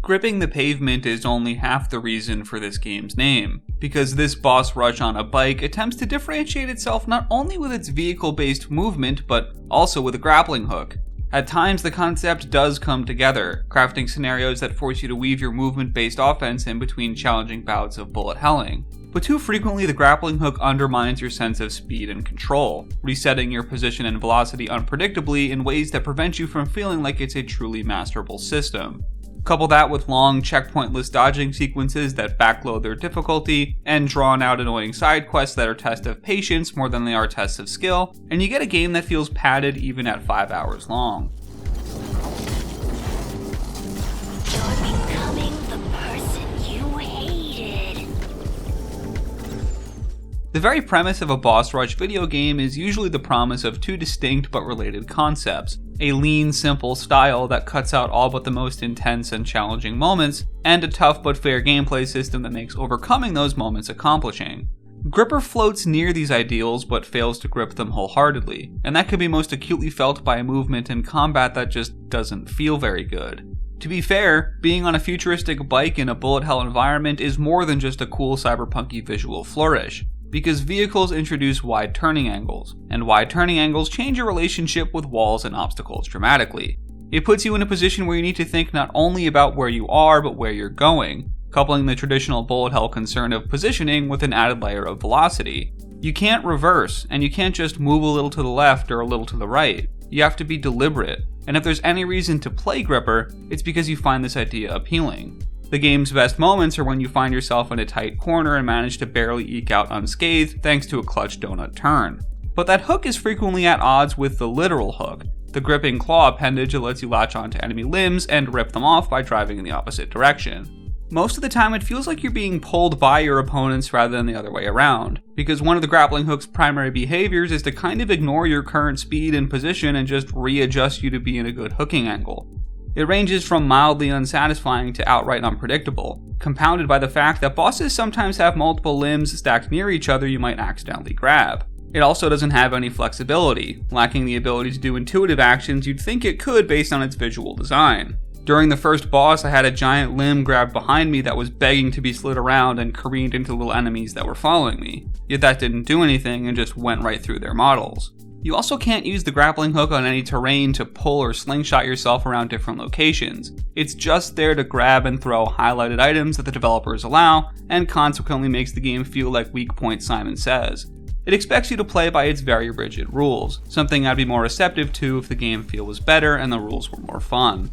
Gripping the pavement is only half the reason for this game's name, because this boss rush on a bike attempts to differentiate itself not only with its vehicle-based movement, but also with a grappling hook. At times, the concept does come together, crafting scenarios that force you to weave your movement-based offense in between challenging bouts of bullet helling. But too frequently, the grappling hook undermines your sense of speed and control, resetting your position and velocity unpredictably in ways that prevent you from feeling like it's a truly masterable system. Couple that with long, checkpointless dodging sequences that backload their difficulty, and drawn out annoying side quests that are tests of patience more than they are tests of skill, and you get a game that feels padded even at 5 hours long. You're becoming the person you hated. The very premise of a boss rush video game is usually the promise of two distinct but related concepts: a lean, simple style that cuts out all but the most intense and challenging moments, and a tough but fair gameplay system that makes overcoming those moments accomplishing. Gripper floats near these ideals but fails to grip them wholeheartedly, and that can be most acutely felt by a movement in combat that just doesn't feel very good. To be fair, being on a futuristic bike in a bullet hell environment is more than just a cool cyberpunky visual flourish, because vehicles introduce wide turning angles, and wide turning angles change your relationship with walls and obstacles dramatically. It puts you in a position where you need to think not only about where you are, but where you're going, coupling the traditional bullet hell concern of positioning with an added layer of velocity. You can't reverse, and you can't just move a little to the left or a little to the right. You have to be deliberate, and if there's any reason to play Gripper, it's because you find this idea appealing. The game's best moments are when you find yourself in a tight corner and manage to barely eke out unscathed thanks to a clutch donut turn. But that hook is frequently at odds with the literal hook, the gripping claw appendage that lets you latch onto enemy limbs and rip them off by driving in the opposite direction. Most of the time it feels like you're being pulled by your opponents rather than the other way around, because one of the grappling hook's primary behaviors is to kind of ignore your current speed and position and just readjust you to be in a good hooking angle. It ranges from mildly unsatisfying to outright unpredictable, compounded by the fact that bosses sometimes have multiple limbs stacked near each other you might accidentally grab. It also doesn't have any flexibility, lacking the ability to do intuitive actions you'd think it could based on its visual design. During the first boss, I had a giant limb grabbed behind me that was begging to be slid around and careened into little enemies that were following me, yet that didn't do anything and just went right through their models. You also can't use the grappling hook on any terrain to pull or slingshot yourself around different locations. It's just there to grab and throw highlighted items that the developers allow, and consequently makes the game feel like weak point Simon Says. It expects you to play by its very rigid rules, something I'd be more receptive to if the game feel was better and the rules were more fun.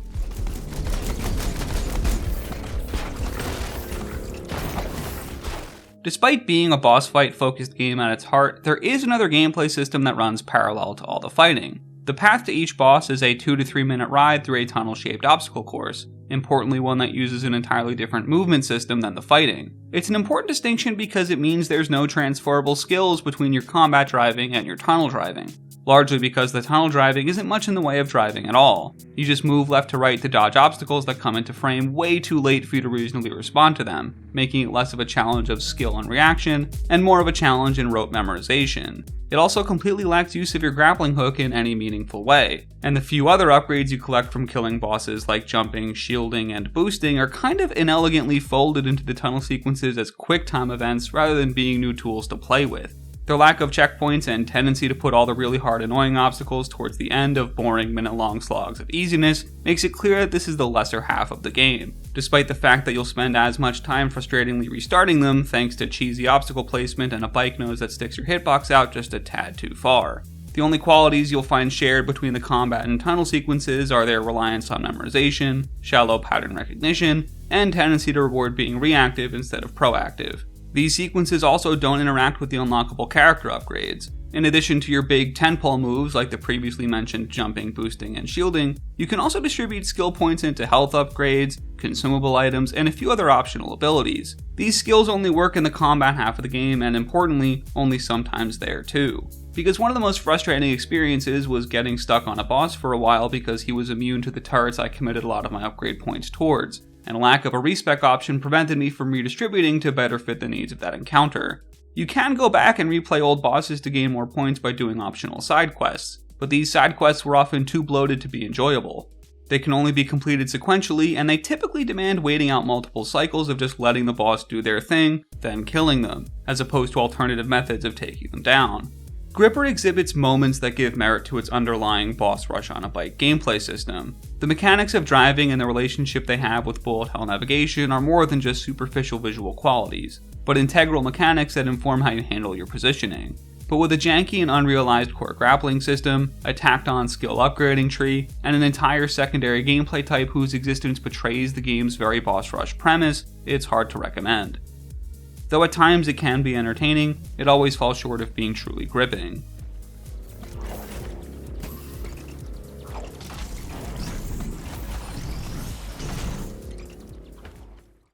Despite being a boss fight focused game at its heart, there is another gameplay system that runs parallel to all the fighting. The path to each boss is a 2 to 3 minute ride through a tunnel shaped obstacle course, importantly one that uses an entirely different movement system than the fighting. It's an important distinction because it means there's no transferable skills between your combat driving and your tunnel driving, largely because the tunnel driving isn't much in the way of driving at all. You just move left to right to dodge obstacles that come into frame way too late for you to reasonably respond to them, making it less of a challenge of skill and reaction, and more of a challenge in rote memorization. It also completely lacks use of your grappling hook in any meaningful way, and the few other upgrades you collect from killing bosses like jumping, shielding, and boosting are kind of inelegantly folded into the tunnel sequences as quick time events rather than being new tools to play with. Their lack of checkpoints and tendency to put all the really hard annoying obstacles towards the end of boring minute-long slogs of easiness makes it clear that this is the lesser half of the game, despite the fact that you'll spend as much time frustratingly restarting them thanks to cheesy obstacle placement and a bike nose that sticks your hitbox out just a tad too far. The only qualities you'll find shared between the combat and tunnel sequences are their reliance on memorization, shallow pattern recognition, and tendency to reward being reactive instead of proactive. These sequences also don't interact with the unlockable character upgrades. In addition to your big tentpole moves like the previously mentioned jumping, boosting, and shielding, you can also distribute skill points into health upgrades, consumable items, and a few other optional abilities. These skills only work in the combat half of the game, and importantly, only sometimes there too. Because one of the most frustrating experiences was getting stuck on a boss for a while because he was immune to the turrets I committed a lot of my upgrade points towards, and lack of a respec option prevented me from redistributing to better fit the needs of that encounter. You can go back and replay old bosses to gain more points by doing optional side quests, but these side quests were often too bloated to be enjoyable. They can only be completed sequentially, and they typically demand waiting out multiple cycles of just letting the boss do their thing, then killing them, as opposed to alternative methods of taking them down. Gripper exhibits moments that give merit to its underlying boss rush on a bike gameplay system. The mechanics of driving and the relationship they have with bullet hell navigation are more than just superficial visual qualities, but integral mechanics that inform how you handle your positioning. But with a janky and unrealized core grappling system, a tacked-on skill upgrading tree, and an entire secondary gameplay type whose existence betrays the game's very boss rush premise, it's hard to recommend. Though at times it can be entertaining, it always falls short of being truly gripping.